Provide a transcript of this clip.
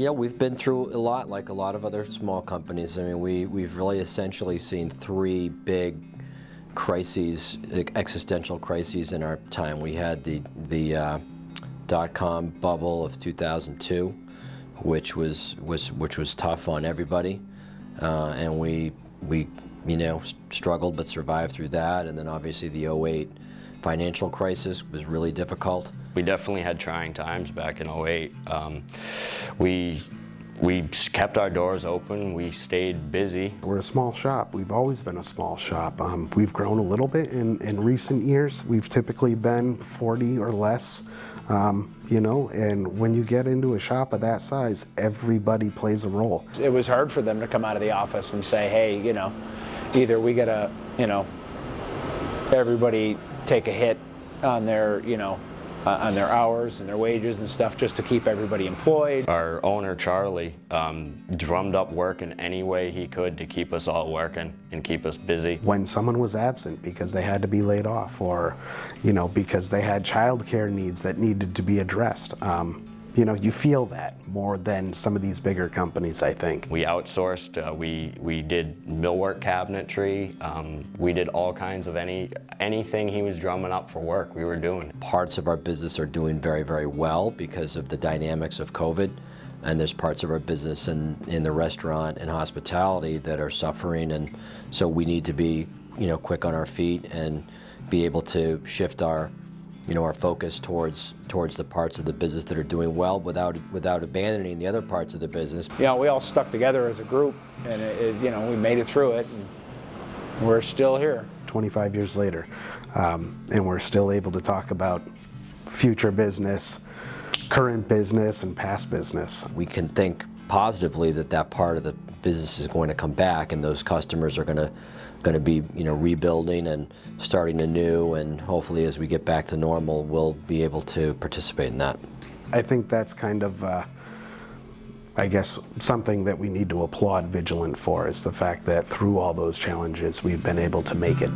Yeah, we've been through a lot, like a lot of other small companies. I mean, we've really essentially seen three big crises, existential crises in our time. We had the dot-com bubble of 2002, which was tough on everybody, and we struggled but survived through that. And then obviously the '08 financial crisis was really difficult. We definitely had trying times back in '08. We kept our doors open, we stayed busy. We're a small shop. We've always been a small shop. We've grown a little bit in recent years. We've typically been 40 or less, and when you get into a shop of that size, everybody plays a role. It was hard for them to come out of the office and say, hey, either we gotta, everybody take a hit on their, on their hours and their wages and stuff just to keep everybody employed. Our owner, Charlie, drummed up work in any way he could to keep us all working and keep us busy. When someone was absent because they had to be laid off or, because they had childcare needs that needed to be addressed, you feel that more than some of these bigger companies, I think. We outsourced, we did millwork cabinetry, we did all kinds of anything he was drumming up for work, we were doing. Parts of our business are doing very, very well because of the dynamics of COVID, and there's parts of our business in the restaurant and hospitality that are suffering, and so we need to be, quick on our feet and be able to shift our focus towards the parts of the business that are doing well without abandoning the other parts of the business. We all stuck together as a group, and we made it through it, and we're still here. 25 years later, and we're still able to talk about future business, current business, and past business. We can think positively that part of the business is going to come back, and those customers are going to be rebuilding and starting anew, and hopefully as we get back to normal we'll be able to participate in that. I think that's kind of I guess something that we need to applaud Vigilant for, is the fact that through all those challenges we've been able to make it.